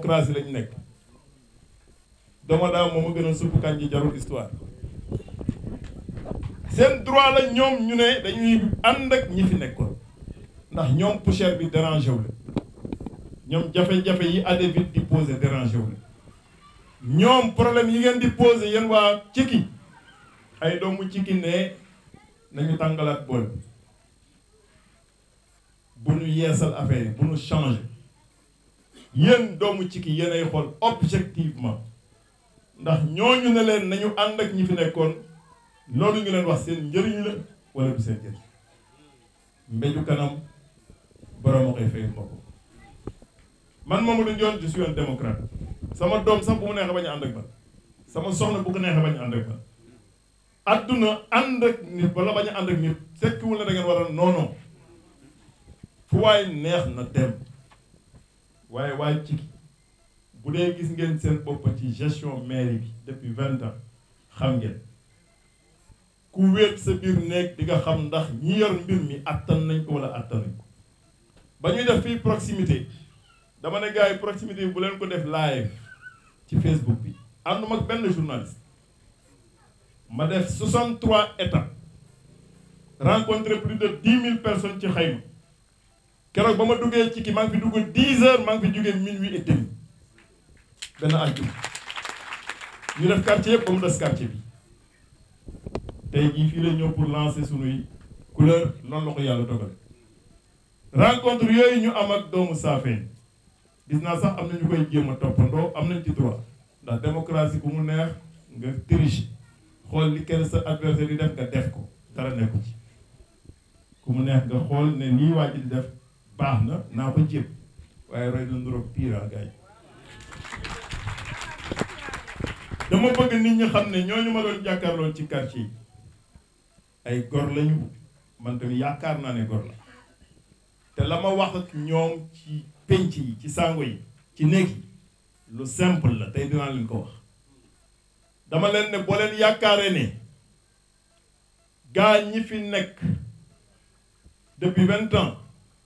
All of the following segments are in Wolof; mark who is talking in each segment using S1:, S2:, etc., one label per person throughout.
S1: démocratie lañ nekk dama daa moom a gën a suppu kan ji jarul histoire seen droit la ñoom ñu ne dañuy ànd ak ñi fi nekkoon ndax ñoom poussière bi dérangé wu la ñoom jafe-jafe yi ADEVIT di posé dérangé wu la ñoom problème yi ngeen di posé yéen waa Cikki ay doomu Cikki ne nañu tàngalaat bool bu ñu yeesal affaire yi bu ñu changé yéen doomu Cikki yéen ay xool objectivement ndax ñooñu ne leen nañu ànd ak ñi fi nekkoon loolu ñu leen wax seen njëriñ la wala du seen njëriñ mbéju kanam borom a koy fay mbokk man Mamadou Ndione je suis un démocrate sama doom sax bu mu neexee bañ a ànd ak man sama soxna bu ko neexee bañ a ànd ak man adduna ànd ak nit wala bañ a ànd ak nit sekkiwul ne da ngeen war a non fu waay neex na dem waaye waay Cikki bu dee gis ngeen seen bopp ci gestion mairie bi depuis 20 ans xam ngeen ku wéet sa biir néeg di nga xam ndax ñi yor mbir mi attan nañ ko wala attanuñ ko ba ñuy def fii proximité dama ne gars yi proximité bi bu leen ko def live ci Facebook bi ànduma ak benn journaliste ma def 63 étapes rencontré plus de 10 000 personnes ci xayma keroog ba ma duggee Cikki maa ngi fi dugg 10 heures maa ngi fi jógee minuit et demi benn àjjuma ñu def quartier yëpp ba mu des quartier bi tey jii fii la ñëw pour lancer sunuy couleur loolu la ko yàlla dogal rencontre yooyu ñu am ak doomu Saafeen gis naa sax am na ñu koy jéem a toppandoo am nañ ci droit ndax démocratie ku mu neex nga tricher xool li kenn sa adversaire yi def nga def ko dara nekku ci ku mu neex nga xool ne lii waa ji di def baax na naa ko jéem waaye roy na nduroog pire gars yi dama bëgg nit ñi xam ne ñooñu ma doon jàkkaarloo ci quartier yi ay gor lañu man tamit yaakaar naa ne gor la te la ma wax ak ñoom ci penc yi ci sango yi ci néeg yi lu simple la tey dinaa leen ko wax dama leen ne boo leen yaakaaree ne gaa ñi fi nekk depuis 20 ans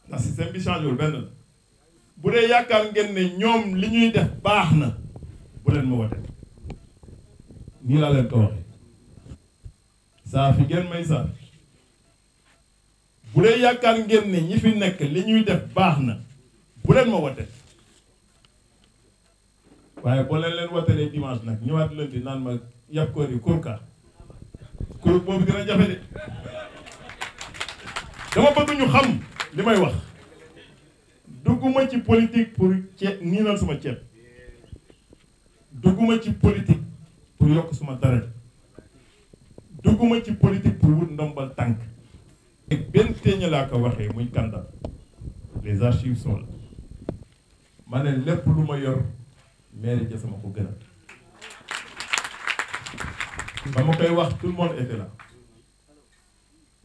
S1: ndax système bi changé wul benn la bu dee yaakaar ngeen ne ñoom li ñuy def baax na bu leen ma wote nii laa leen ko waxee saa fi ngeen may saa bu dee yaakaar ngeen ne ñi fi nekk li ñuy def baax na bu leen ma wote waaye boo leen wotelee dimanche nag ñëwaat lundi naan ma yàpp koor yi kurka kur boobu dina jafe de dama bëgg ñu xam li may wax dugguma ci politique pour ceeb nii naan suma ceeb dugguma ci politique pour yokk suma dara dugguma ci politique pour wut ndombal tànk ak benn téeña laa ko waxee muy kàndal les archives sont là ma ne lépp lu ma yor mairie ja sama ko gënal ba ma koy wax tout le monde était là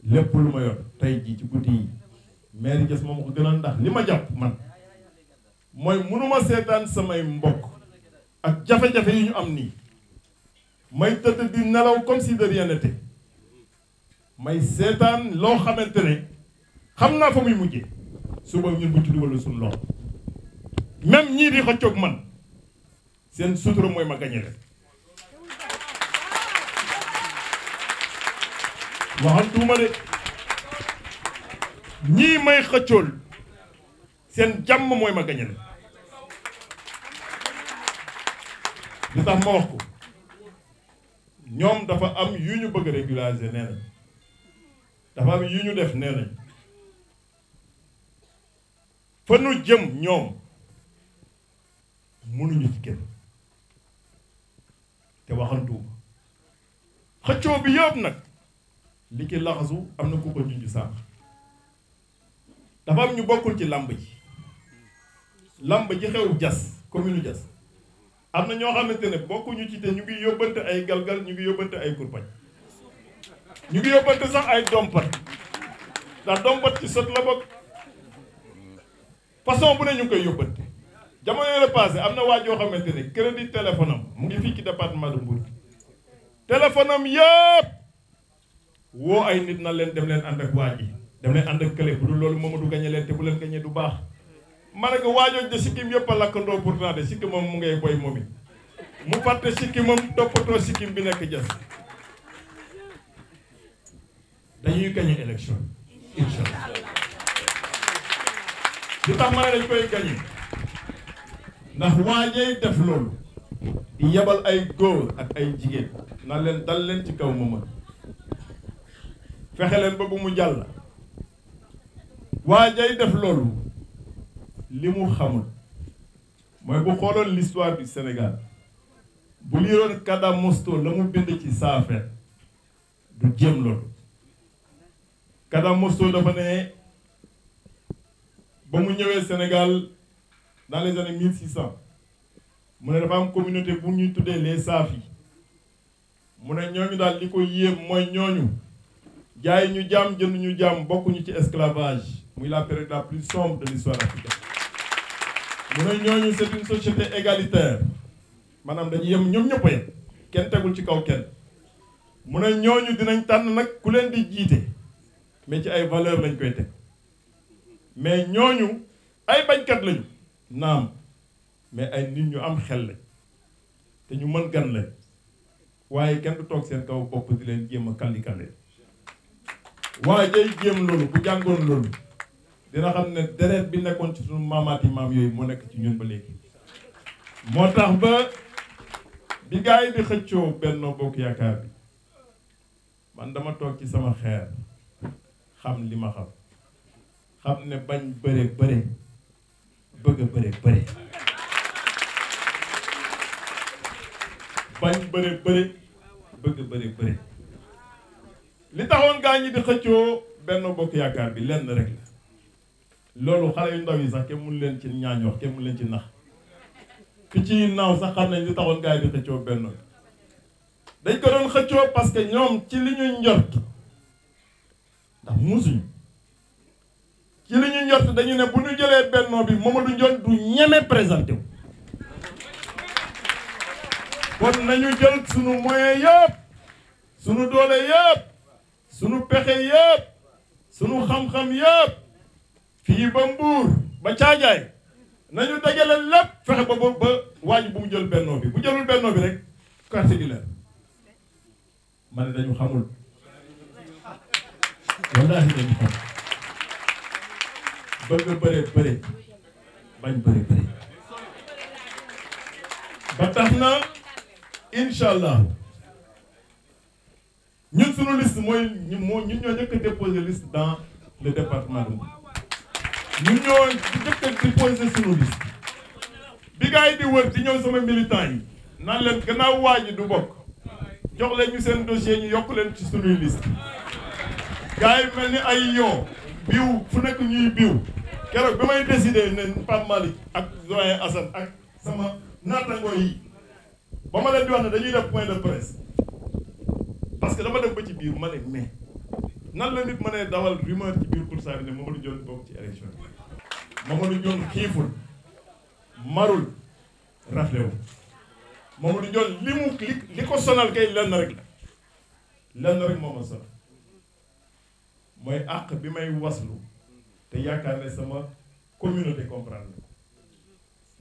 S1: lépp lu ma yor tey jii ci guddi yi mairie ja sama ko gënal ndax li ma jàpp man mooy mënuma seetaan samay mbokk ak jafe-jafe yi ñu am nii may tëdd di nelaw comme si de rien n'était may seetaan loo xamante ne xam naa fa muy mujjee suba ñun bu ci dugalu suñu loxo même ñii di xëccoog man seen sutura mooy ma gañe leen waxantuuma de ñii may xëccool seen jàmm mooy ma gañe leen li tax ma wax ko ñoom dafa am yu ñu bëgg régulariser nee nañ dafa am yu ñu def nee nañ fa nu jëm ñoom mënuñu ci kenn te waxantuuma xëccoo bi yëpp nag li ki laxasu am na ku ko junj sànq dafa am ñu bokkul ci làmb ji xew Diass commune Diass am na ñoo xamante ne bokkuñu ci te ñu ngi yóbbante ay galgal ñu ngi yóbbante ay kurpañ ñu ngi yóbbante sax ay dompat ndax dompat ci sot la bokk façon bu ne ñu ngi koy yóbbante jamono yële passé am na waa joo xamante ne crédit téléphone am mu ngi fii ci département de Mbour téléphone am yëpp woo ay nit na leen dem leen ànd ak waa ji dem leen ànd ak kële bu dul loolu Mamadou gañe leen te bu leen gañe du baax ma ne ko waajooj de sikkim yëpp a lakkandoo pourtant de sikkim moom mu ngay boy moom it mu fàtte sikkim moom toppatoo sikkim bi nekk jas dañuy gagné élection incha allah li tax ma ne dañ koy gagné ndax waajay def loolu di yebal ay góor ak ay jigéen na leen dal leen ci kaw Mamadou fexe leen ba bu mu jàll waajay def loolu li mu xamul mooy bu xooloon l'histoire du Sénégal bu liiroon Kada Mosto la mu bind ci saafara du jéem loolu Kada Mosto dafa ne ba mu ñëwee Sénégal dans les années 1600 mu ne dafa am communauté bu ñuy tuddee les Safi mu ne ñooñu daal li ko yéem mooy ñooñu jaay ñu jaam jënd ñu jaam bokkuñu ci esclavage muy la période la plus sombre de l'histoire africaine mu ne ñooñu c'est une société égalitaire maanaam dañuy yem ñoom ñëpp a yem kenn tegul ci kaw kenn mu ne ñooñu dinañ tànn nag ku leen di jiite mais ci ay valeur lañ koy teg mais ñooñu ay bañkat lañu naam mais ay nit ñu am xel lañ te ñu mën gan lañ waaye kenn du toog seen kaw bopp di leen jéem a kàlli-kàllee waaye jay jéem loolu bu jàngoon loolu dina xam ne deret bi nekkoon ci suñu maamaati maam yooyu moo nekk ci ñun ba léegi moo tax ba bi gars yi di xëccoo Benno Bokk Yaakaar bi man dama toog ci sama xeer xam li ma xam ne bañ bëre bëre bëgg a bëre bëre bañ bëre bëre bëgg bëre bëre li taxoon gaa ñi di xëccoo Benno Bokk Yaakaar bi lenn rek la loolu xale yu ndaw yi sax kenn mënu leen ci ñaañoox kenn mënu leen ci nax picc yi naaw sax xam nañ li taxoon gaa yi di xëccoo Benno dañ ko doon xëccoo parce que ñoom ci li ñuy njort ndax musuñu ci li ñuy njort dañu ne bu ñu jëlee Benno bi Mamadou Ndione du ñeme présenté wu kon nañu jël sunu moyen yëpp sunu doole yëpp sunu pexe yëpp sunu xam-xam yëpp fii ba Mbuur ba Caajaay nañu dajale lépp fexe ba waaj bu mu jël Benno bi bu jëlul Benno bi rek carte gi leer ma ne dañu xamul wallaahi dañu xam bëgg bëre bëre bañ bëre bëre ba tax na incha allah ñun sunu liste mooy ñun ñoo njëkk a déposer liste dans le département de Mbour ñun ñoo njëkk a déposer sunu liste bi gars yi di wër di ñëw sama militant yi naan leen gannaaw waa ji du bokk jox leen ñu seen dossier ñu yokk leen ci sunuy liste gars yi mel ni ay yoo biw fu nekk ñuy biw keroog bi may décider ne Pape Malick ak doyen Assane ak sama naatangoo yi ba ma leen di wax ne dañuy def point de presse parce que dama dem ba ci biir ma ne mais nan la nit mën a dawal rumeur ci biir pour saa bi ne Mamadou Ndione bokk ci élection bi Mamadou Ndione xiiful marul raflewul Mamadou Ndione li ko sonal kay lenn rek moo ma sonal mooy àq bi may waslu te yaakaar ne sama communauté comprendre ko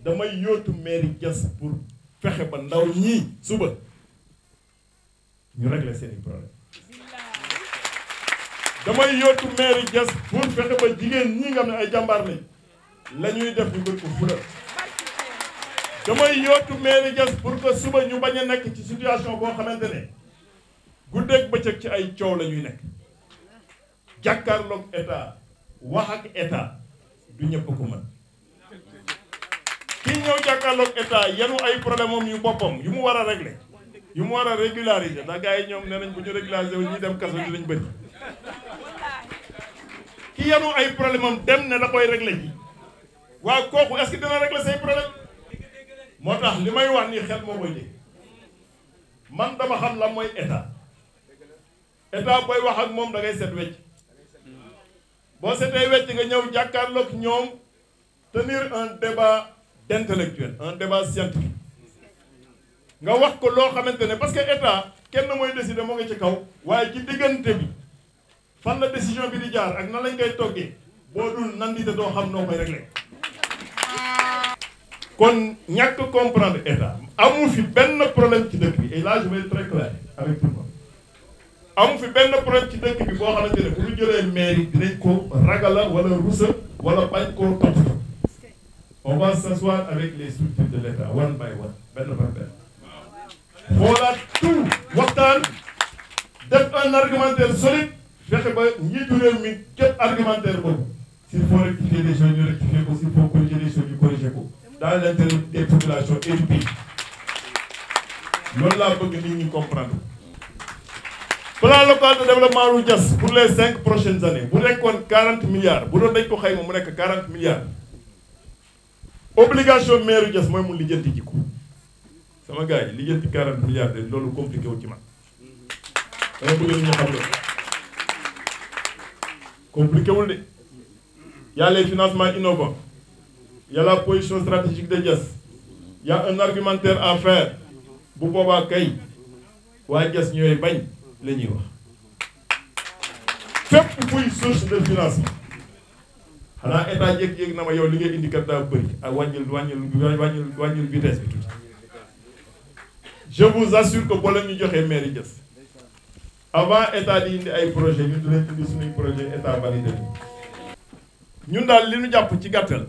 S1: damay yóotu mairie Diass pour fexe ba ndaw ñii suba ñu régler seeni problème damay yóotu mairie Diass pour fexe ba jigéen ñi nga xam ne ay jàmbaar lañ la ñuy def ñu gën ko fula damay yóotu mairie Diass pour que suba ñu bañ a nekk ci situation boo xamante ne guddeeg bëccëg ci ay coow la ñuy nekk jàkkaarloog état wax ak état du ñëpp ko mën kii ñëw jàkkaarloog état yenu ay problème moom yu boppam yu mu war a régler yu mu war a régulariser ndax gars yi ñoom nee nañ bu ñu régulariser wu ñuy dem kaso dinañ bëri ki yenu ay problème am dem ne da koy régler ji waaw kooku est-ce que dina régler say problème moo tax li may wax nii xel moo koy dégg man dama xam la mooy état booy wax ak moom da ngay set wecc boo setee wecc nga ñëw jàkkaarloog ñoom tenir un débat d'intellectuel un débat scientifique nga wax ko loo xamante ne parce que état kenn mooy décider moo ngi ci kaw waaye ci diggante bi fan la décision bi di jaar ak nan lañ koy toggee boo dul nandite doo xam noo koy régler kon ñàkk comprendre état amu fi benn problème ci dëkk bi et là je vais être très clair avec tout le monde amu fi benn problème ci dëkk bi boo xamante ne bu ñu jëlee mairie dinañ ko ragala wala rusa wala bañ koo topp. On va s'asseoir avec les structures de l'État one by one benn par benn xoolaat tout waxtaan def un argumentaire solide fexe ba njiitu réew mi képp argumentaire boobu s'il faut rectifier les choses ñu rectifier ko s'il faut corriger les choses ñu corriger ko dans l'intérêt des populations et du pays loolu laa bëgg nit ñi comprendre. Plan local de développement ru Diass pour les 5 prochaines années bu nekkoon 40 milliards bu doon dañ ko xayma mu nekk 40 milliards obligation maire Diass mooy mu lijjanti ji ko sama gars yi lijjanti 40 milliards de loolu compliqué wu ci man dama bëgg ñu xam loolu compliqué wul de y a les financements innovants y a la position stratégique de Diass y a un argumentaire à faire bu boobaa kay waa Diass ñooy bañ la ñuy wax fépp fuy source de financement xanaa état jékki-jékki na ma yow li ngay indi kat daa bëri ak wàññil vitesse bi tuuti. Je vous assure que boo leen ñu joxee mairie Diass avant état di indi ay projet ñun dinañ indi suñuy projet état validé ñun daal li ñu jàpp ci gàttal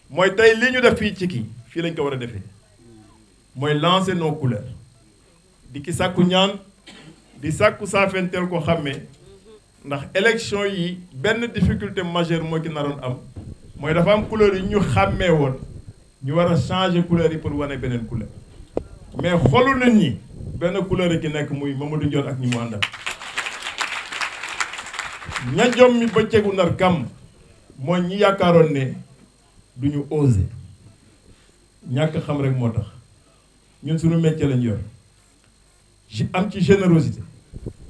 S1: mooy tey li ñu def fii ci kii fii lañ ko war a defee mooy lancer nos couleurs di ki sàkku ñaan di sàkku saafenteel ko xàmmee ndax élection yi benn difficulté majeure moo ki naroon am mooy dafa am couleur yi ñu xàmmee woon ñu war a changer couleur yi pour wane beneen couleur mais xolu nit ñi benn couleur yi ki nekk muy Mamadou Ndione ak ñi mu àndal ña jom mi bëccëgu ndar kam mooy ñi yaakaaroon ne du ñu oser ñàkk xam rek moo tax ñun suñu métier lañ yor am ci générosité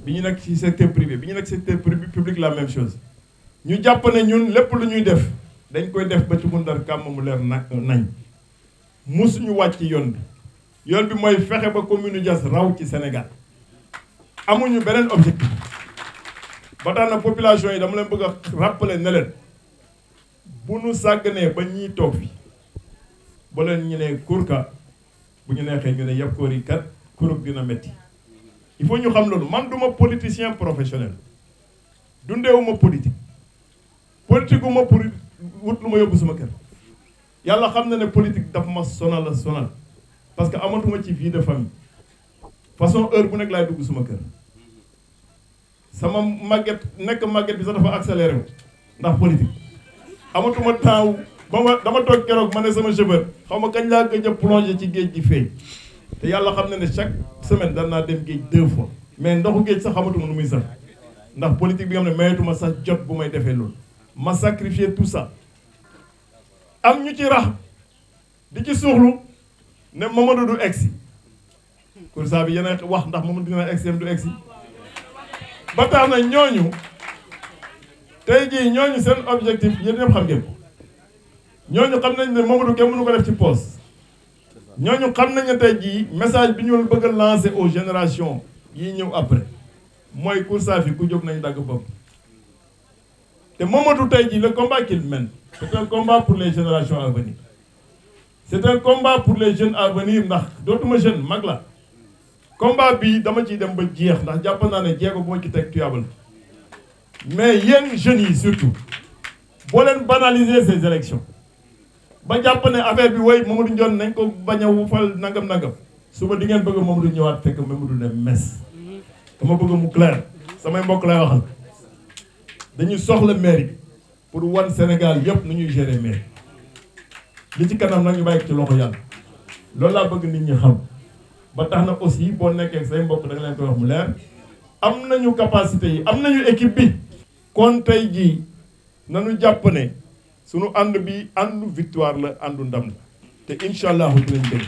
S1: bi ñu nekk ci secteur privé bi ñu nekk secteur public la même chose ñu jàpp ne ñun lépp lu ñuy def dañ koy def ba ci mu ndar kàmm mu leer nañ musuñu wàcc yoon bi mooy fexe ba commune Diass raw ci Sénégal amuñu beneen objectif ba tax na population yi dama leen bëgg a rappeler ne leen bu nu sàgganee ba ñiy toog fi ba leen ñu ne kurka bu ñu neexee ñu ne yàpp koor yi kat kuruk dina metti il faut ñu xam loolu man duma politicien professionnel dundeewuma politique uma pour wut lu ma yóbbu sama kër yàlla xam na ne politique daf ma sonal parce que amatuma ci vie de famille façon heure bu nekk laay dugg suma kër sama màgget bi sax dafa accéléré wu ndax politique amatuma temps dama toog keroog ma ne sama chauffeur xaw ma kañ laa gëj a plongé ci géej gi feeñ te yàlla xam na ne chaque semaine daan naa dem géej 2 fois mais ndoxu géej sax xamatuma nu muy sax ndax politique bi nga xam ne mayetuma sax jot bu may defee loolu ma sacrifier tout ça am ñu ci rax di ci suuxlu ne Mamadou du egsi pour ça bi yeneen wax ndax Mamadou dina egsi du egsi ba tax na ñooñu tey jii ñooñu seen objectif yéen ñëpp xam ngeen ñooñu xam nañ ne Mamadou kenn mënu ko def ci poste ñooñu xam nañ ne tey jii message bi ñu bëgg a lancer aux générations yi ñëw après mooy Koursaafi ku jóg nañ dagg bopp te Mamadou tey jii le combat qu'il mène c'est un combat pour les générations à venir c'est un combat pour les jeunes à venir ndax dootuma jeune mag la combat bi dama ciy dem ba jeex ndax jàpp naa ne jeego bu ma ci teg tuyabal mais yéen jeunes yi surtout boo leen banaliser ces élections ba jàpp ne affaire bi woy Mamadou Ndione nañ ko bañ a wufal nangam suba di ngeen bëgg Mamadou ñëwaat fekk Mamadou ne mes dama bëgg mu clair samay mbokk lay waxal dañuy soxla mairie pour wan Sénégal yëpp nu ñuy gérer mairie li ci kanam nag ñu bàyyi ko ci loxo yàlla loolu laa bëgg nit ñi xam ba tax na aussi boo nekkee say mbokk da nga leen koy wax mu leer am nañu capacité yi am nañu équipe bi kon tey jii nañu jàpp ne sunu ànd bi àndu victoire la àndu ndam la te incha allahu dinañ gën